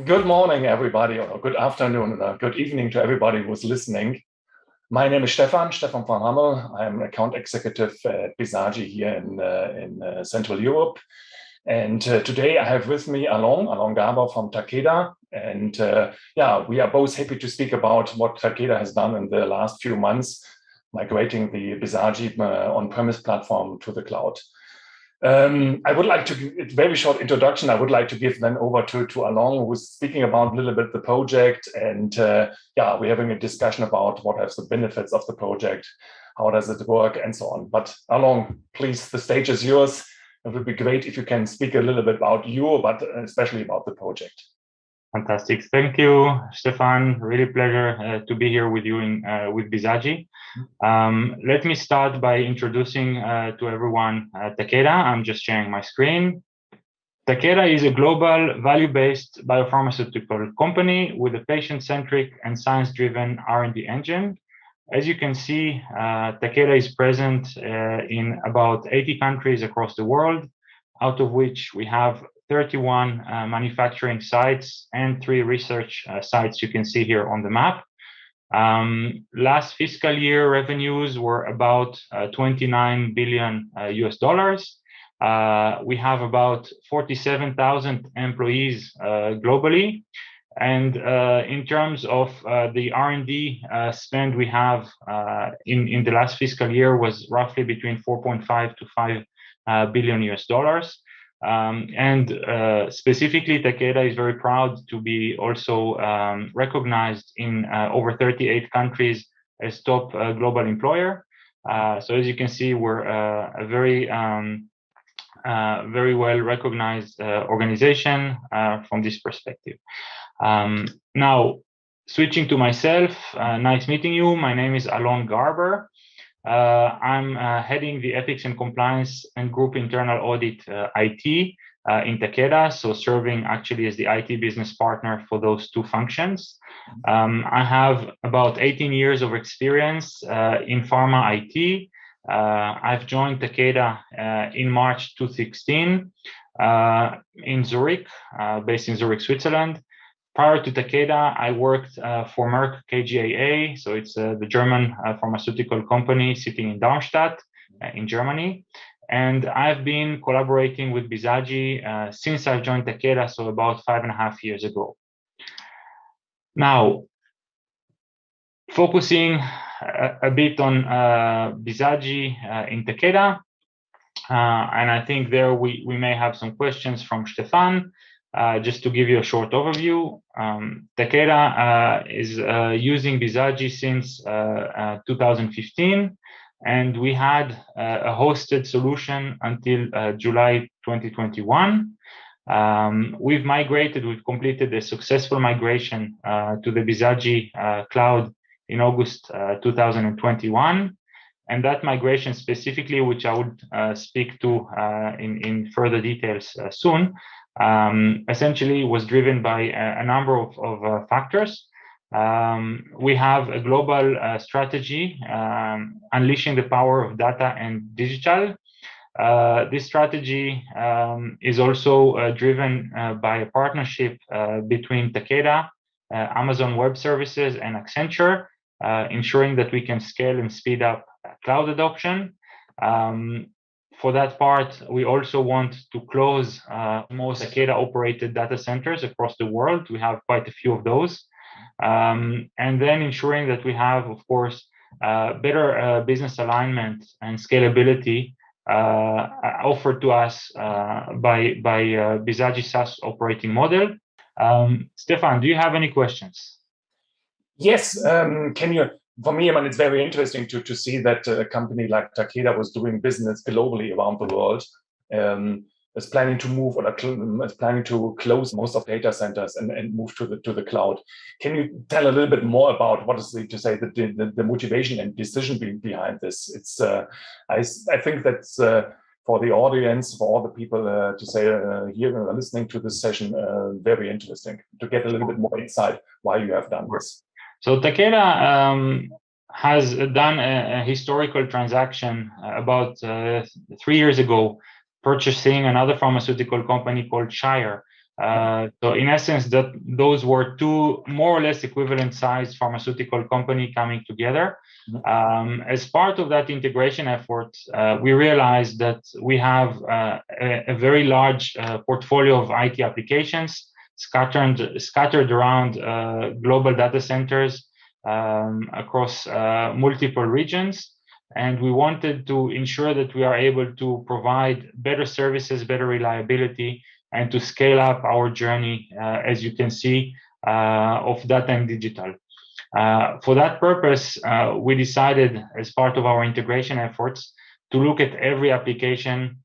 Good morning, everybody, or good afternoon, or good evening to everybody who's listening. My name is Stefan van Hammel. I'm an account executive at Bizagi here in Central Europe. And today I have with me Alon Garber from Takeda. And we are both happy to speak about what Takeda has done in the last few months, migrating the Bizagi on-premise platform to the cloud. I would like to give a very short introduction. I would like to give then over to Alon, who's speaking about a little bit the project. And we're having a discussion about what are the benefits of the project, how does it work, and so on. But Alon, please, the stage is yours. It would be great if you can speak a little bit about you, but especially about the project. Fantastic. Thank you, Stefan. Really pleasure to be here with you with Bizagi. Let me start by introducing to everyone Takeda. I'm just sharing my screen. Takeda is a global value-based biopharmaceutical company with a patient-centric and science-driven R&D engine. As you can see, Takeda is present in about 80 countries across the world, out of which we have 31 manufacturing sites and 3 research sites you can see here on the map. Last fiscal year revenues were about $29 billion US dollars. We have about 47,000 employees globally. And in terms of the R&D spend we have in the last fiscal year was roughly between 4.5 to 5 billion US dollars. Specifically, Takeda is very proud to be also recognized in over 38 countries as top global employer. So as you can see, we're a very well recognized organization from this perspective. Now, switching to myself, nice meeting you. My name is Alon Garber. I'm heading the Ethics and Compliance and Group Internal Audit IT in Takeda, so serving actually as the IT business partner for those 2 functions. I have about 18 years of experience in pharma IT. I've joined Takeda in March 2016 in Zurich, based in Zurich, Switzerland. Prior to Takeda, I worked for Merck KGaA, so it's the German pharmaceutical company sitting in Darmstadt in Germany. And I've been collaborating with Bizagi since I joined Takeda, so about 5.5 years ago. Now, focusing a bit on Bizagi in Takeda, and I think there we may have some questions from Stefan. Just to give you a short overview, Takeda is using Bizagi since 2015, and we had a hosted solution until July 2021. We've completed a successful migration to the Bizagi cloud in August 2021. And that migration specifically, which I would speak to in further details soon, essentially was driven by a number of factors. We have a global strategy, unleashing the power of data and digital. This strategy is also driven by a partnership between Takeda, Amazon Web Services, and Accenture, ensuring that we can scale and speed up cloud adoption. For that part, we also want to close most Takeda-operated data centers across the world. We have quite a few of those. And then ensuring that we have, of course, better business alignment and scalability offered to us by Bizagi SaaS operating model. Stefan, do you have any questions? Yes, can you? For me, it's very interesting to see that a company like Takeda was doing business globally around the world, is planning to move or is planning to close most of data centers and move to the cloud. Can you tell a little bit more about what is the motivation and decision behind this? It's I think that's for the audience, for all the people to say here listening to this session, very interesting to get a little bit more insight why you have done this. So Takeda has done a historical transaction about 3 years ago, purchasing another pharmaceutical company called Shire, So in essence, those were two more or less equivalent sized pharmaceutical company coming together. As part of that integration effort, we realized that we have a very large portfolio of IT applications scattered around global data centers across multiple regions. And we wanted to ensure that we are able to provide better services, better reliability, and to scale up our journey, as you can see, of data and digital. For that purpose, we decided, as part of our integration efforts, to look at every application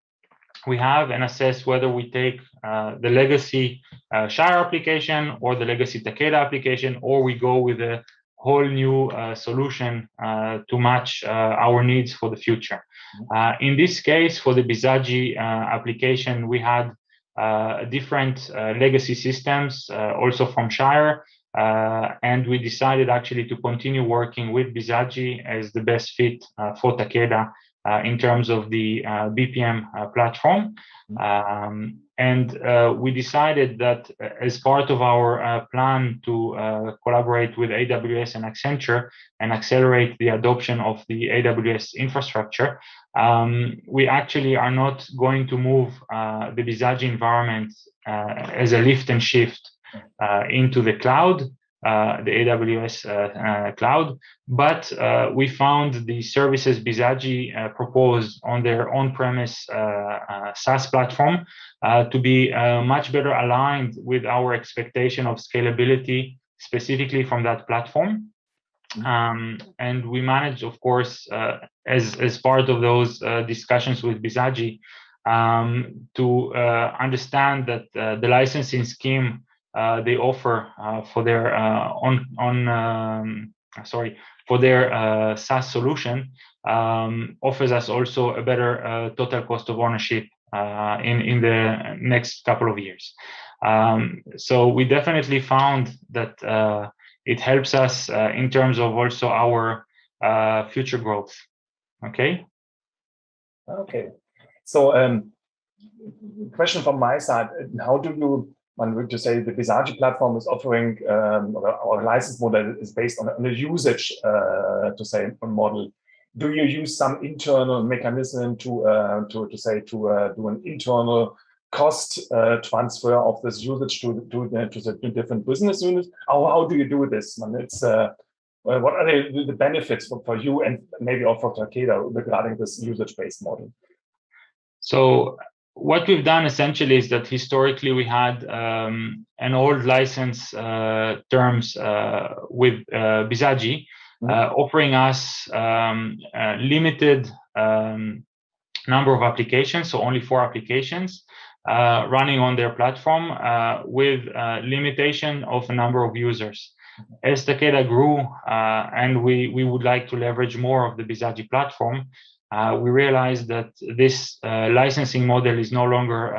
we have and assess whether we take the legacy Shire application or the legacy Takeda application, or we go with a whole new solution to match our needs for the future. In this case, for the Bizagi application, we had different legacy systems, also from Shire, and we decided actually to continue working with Bizagi as the best fit for Takeda in terms of the BPM platform. We decided that as part of our plan to collaborate with AWS and Accenture and accelerate the adoption of the AWS infrastructure, we actually are not going to move the Bizagi environment as a lift and shift into the cloud, the AWS cloud, but we found the services Bizagi proposed on their on-premise SaaS platform to be much better aligned with our expectation of scalability, specifically from that platform. And we managed, of course, as part of those discussions with Bizagi, to understand that the licensing scheme they offer for their SaaS solution offers us also a better total cost of ownership in the next couple of years. So we definitely found that it helps us in terms of also our future growth. Okay. Okay. So, question from my side: how do you? One would say the Bizagi platform is offering, or license model is based on a usage, model. Do you use some internal mechanism to do an internal cost transfer of this usage to the different business units? How do you do this? And it's what are the benefits for you and maybe also for Takeda regarding this usage-based model? So what we've done essentially is that historically we had an old license terms with Bizagi, offering us a limited number of applications, so only 4 applications running on their platform with limitation of a number of users. As Takeda grew and we would like to leverage more of the Bizagi platform, we realized that this licensing model is no longer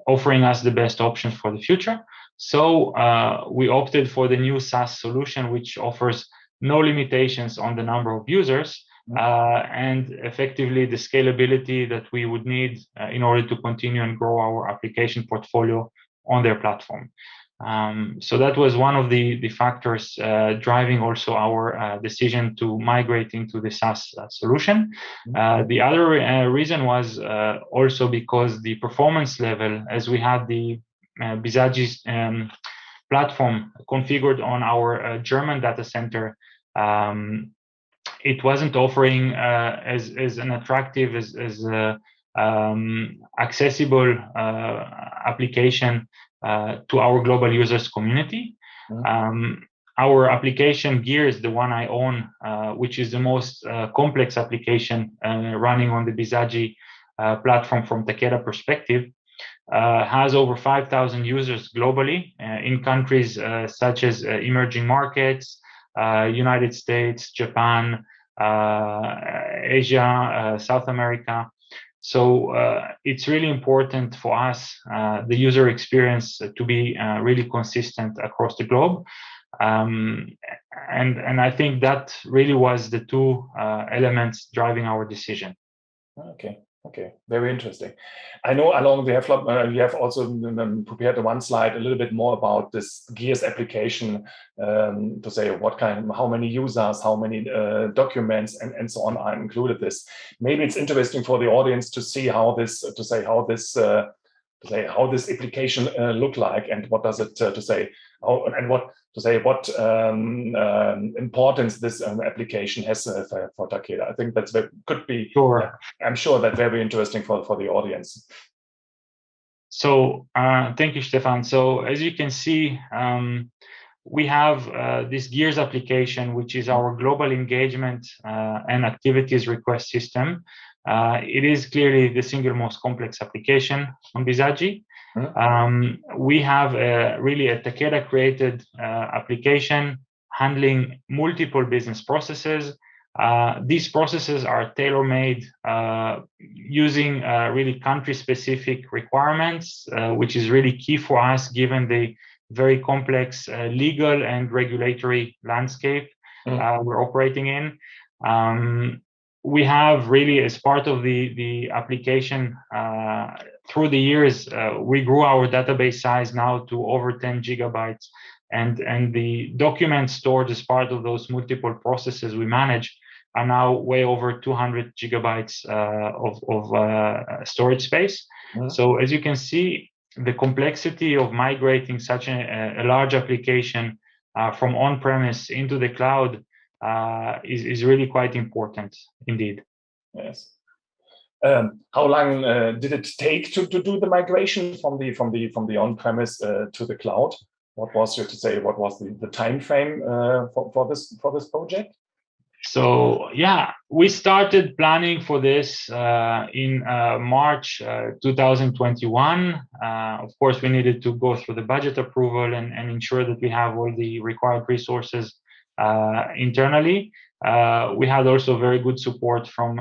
offering us the best options for the future. So we opted for the new SaaS solution, which offers no limitations on the number of users and effectively the scalability that we would need in order to continue and grow our application portfolio on their platform. So that was one of the factors driving also our decision to migrate into the SaaS solution. The other reason was also because the performance level, as we had the Bizagi's platform configured on our German data center, it wasn't offering as an attractive, as accessible application to our global users community. Our application Gear is the one I own, which is the most complex application running on the Bizagi platform from Takeda perspective, has over 5,000 users globally in countries such as emerging markets, United States, Japan, Asia, South America. So it's really important for us, the user experience, to be really consistent across the globe. And I think that really was the two elements driving our decision. Okay. Okay, very interesting. I know, Alon, we have also prepared one slide a little bit more about this Gears application, to say what kind, how many users, how many documents, and so on are included. This maybe it's interesting for the audience to see how this how this application look like, and what does it what importance this application has for Takeda. I think could be, Sure. I'm sure that's very interesting for the audience. So thank you, Stefan. So as you can see, we have this Gears application, which is our global engagement and activities request system. It is clearly the single most complex application on Bizagi. We have really a Takeda created application handling multiple business processes. These processes are tailor-made using really country-specific requirements, which is really key for us given the very complex legal and regulatory landscape we're operating in. We have really, as part of the application, through the years, we grew our database size now to over 10 gigabytes, and the documents stored as part of those multiple processes we manage are now way over 200 gigabytes of storage space. So as you can see, the complexity of migrating such a large application from on-premise into the cloud is really quite important indeed. Yes. How long did it take to do the migration from the on-premise to the cloud? What was the time frame for this project? So yeah, we started planning for this in March 2021. Of course, we needed to go through the budget approval and ensure that we have all the required resources internally. We had also very good support from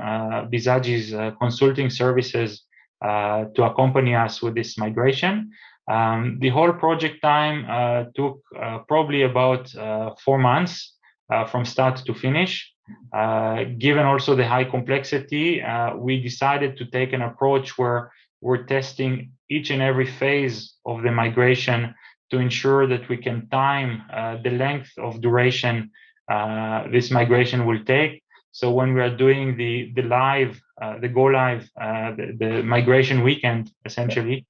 Bizagi's consulting services to accompany us with this migration. The whole project time took probably about 4 months from start to finish. Given also the high complexity, we decided to take an approach where we're testing each and every phase of the migration to ensure that we can time the length of duration this migration will take. So when we are doing the go live, the migration weekend, essentially,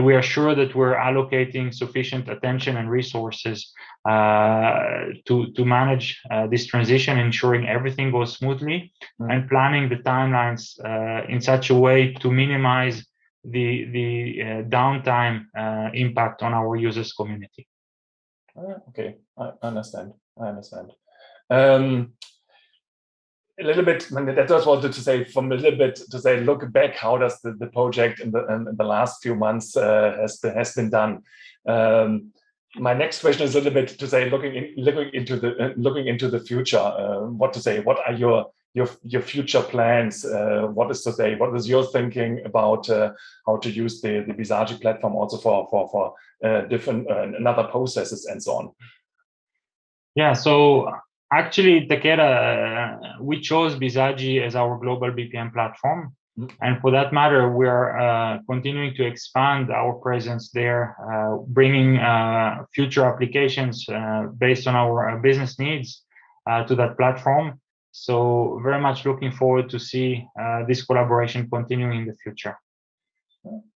we are sure that we're allocating sufficient attention and resources to manage this transition, ensuring everything goes smoothly, and planning the timelines in such a way to minimize the downtime impact on our users community. Okay, I understand. A little bit, that just wanted to say look back, how does the project in the last few months has been done. My next question is a little bit to say looking into the future. What are your future plans? What is your thinking about how to use the Bizagi platform also for different another processes and so on? Yeah, so actually, Takeda, we chose Bizagi as our global BPM platform. And for that matter, we are continuing to expand our presence there, bringing future applications based on our business needs to that platform. So very much looking forward to see this collaboration continuing in the future.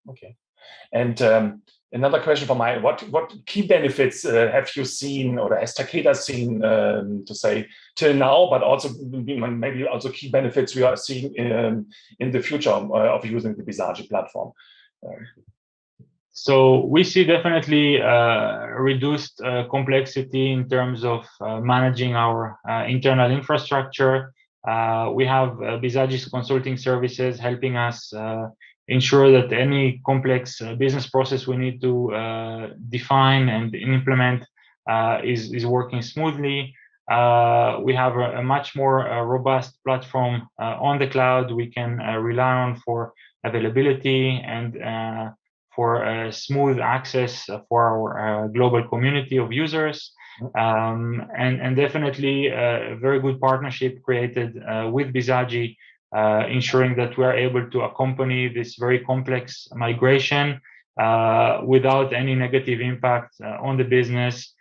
Okay. And another question for what key benefits have you seen, or has Takeda seen till now, but also maybe also key benefits we are seeing in the future of using the Bizagi platform? So we see definitely reduced complexity in terms of managing our internal infrastructure. We have Bizagi's consulting services helping us ensure that any complex business process we need to define and implement is working smoothly. We have a much more robust platform on the cloud we can rely on for availability and for smooth access for our global community of users. And definitely a very good partnership created with Bizagi ensuring that we are able to accompany this very complex migration without any negative impact on the business,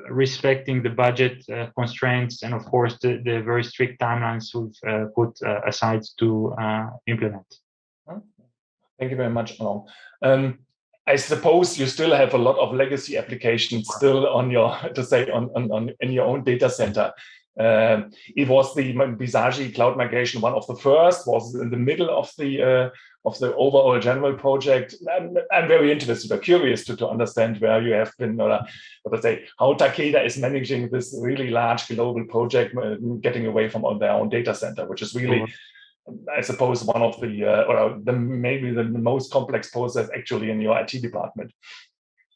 respecting the budget constraints, and of course the very strict timelines we've put aside to implement. Thank you very much, Alon. I suppose you still have a lot of legacy applications still on your, in your own data center. It was the Bizagi cloud migration one of the first, was in the middle of the overall general project. I'm very interested or curious to understand where you have been, or how Takeda is managing this really large global project, getting away from their own data center, which is really, I suppose, one of maybe the most complex process actually in your IT department.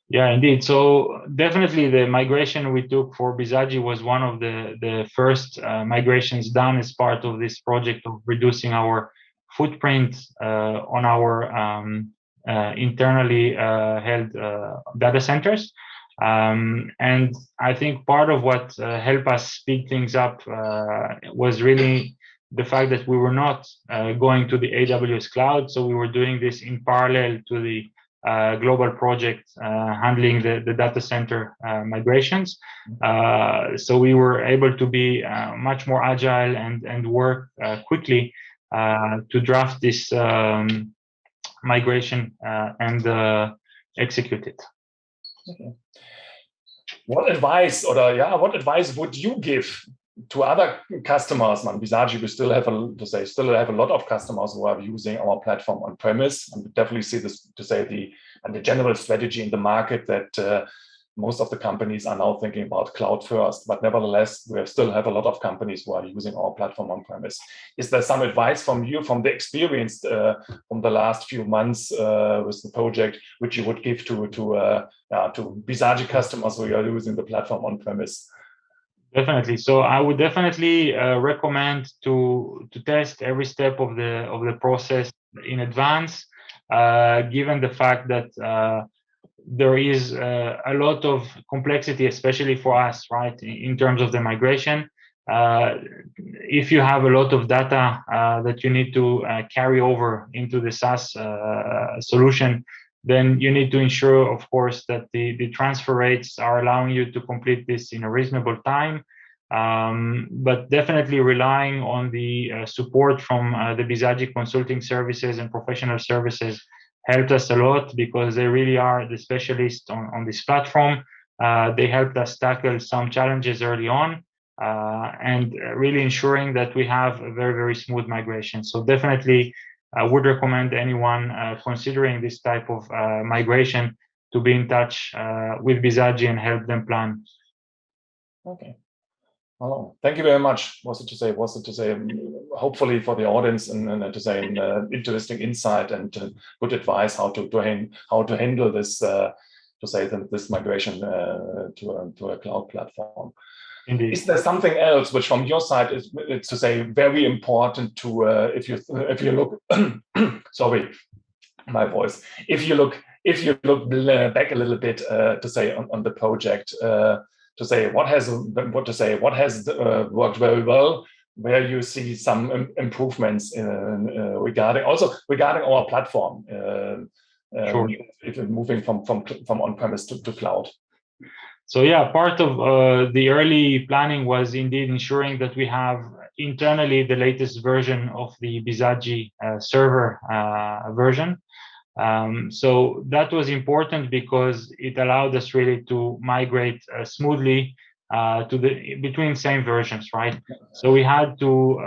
Yeah, indeed. So definitely the migration we took for Bizagi was one of the first migrations done as part of this project of reducing our footprint on our internally held data centers. And I think part of what helped us speed things up was really the fact that we were not going to the AWS cloud. So we were doing this in parallel to the global project handling the data center migrations. So we were able to be much more agile and work quickly to draft this migration and execute it. Okay. What advice would you give to other customers? Bizagi, we still have a lot of customers who are using our platform on premise, and we definitely see this the general strategy in the market that most of the companies are now thinking about cloud first. But nevertheless, we still have a lot of companies who are using our platform on premise. Is there some advice from you, from the experience from the last few months with the project, which you would give to Bizagi customers who are using the platform on premise? Definitely. So I would definitely recommend to test every step of the process in advance, given the fact that there is a lot of complexity, especially for us, right, in terms of the migration. If you have a lot of data that you need to carry over into the SaaS solution, then you need to ensure, of course, that the transfer rates are allowing you to complete this in a reasonable time. But definitely relying on the support from the Bizagi consulting services and professional services helped us a lot, because they really are the specialists on this platform. They helped us tackle some challenges early on, and really ensuring that we have a very, very smooth migration. So definitely I would recommend anyone considering this type of migration to be in touch with Bizagi and help them plan. Okay. Well, thank you very much. Was it to say, hopefully for the audience, and to say an interesting insight and good advice how to handle this this migration to a cloud platform. Indeed. Is there something else which, from your side, is to say very important to if you look? Sorry, my voice. If you look back a little bit to say on the project. To say what has worked very well, where you see some improvements regarding our platform, Sure. If you're moving from on-premise to cloud. So yeah, part of the early planning was indeed ensuring that we have internally the latest version of the Bizagi server version. So that was important because it allowed us really to migrate smoothly between same versions, right? So we had to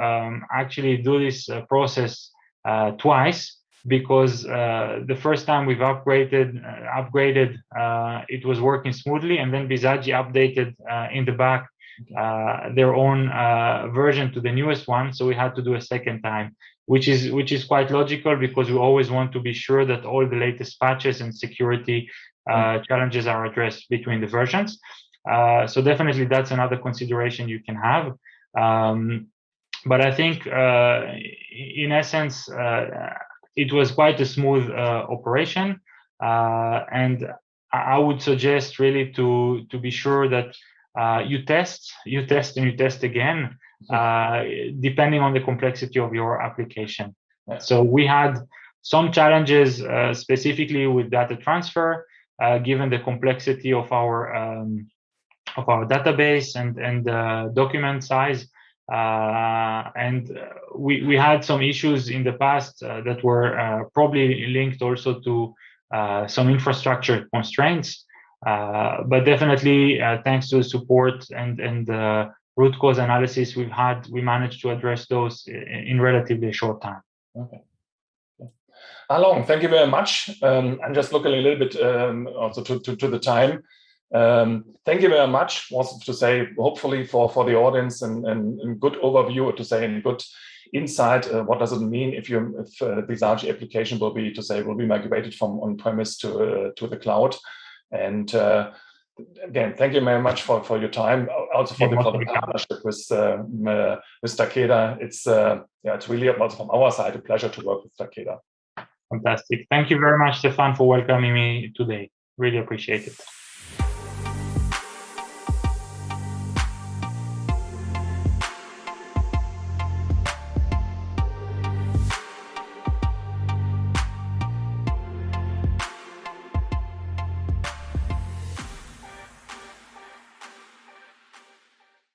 actually do this process twice, because the first time we've upgraded, it was working smoothly, and then Bizagi updated in the back their own version to the newest one, so we had to do a second time, which is quite logical, because we always want to be sure that all the latest patches and security challenges are addressed between the versions. So definitely that's another consideration you can have. But I think in essence, it was quite a smooth operation, and I would suggest really to be sure that you test and you test again, depending on the complexity of your application. Yeah. So we had some challenges specifically with data transfer, given the complexity of our database and document size. We had some issues in the past that were probably linked also to some infrastructure constraints. But definitely, thanks to the support and root cause analysis we managed to address those in relatively short time. Okay. Alon, thank you very much. I'm just looking a little bit also to the time. Thank you very much. Also to say, hopefully for the audience, and good overview, to say, and good insight. What does it mean if Bizagi application will be migrated from on-premise to the cloud? And again, thank you very much for your time. Also for the partnership with Takeda. It's really also from our side a pleasure to work with Takeda. Fantastic. Thank you very much, Stefan, for welcoming me today. Really appreciate it.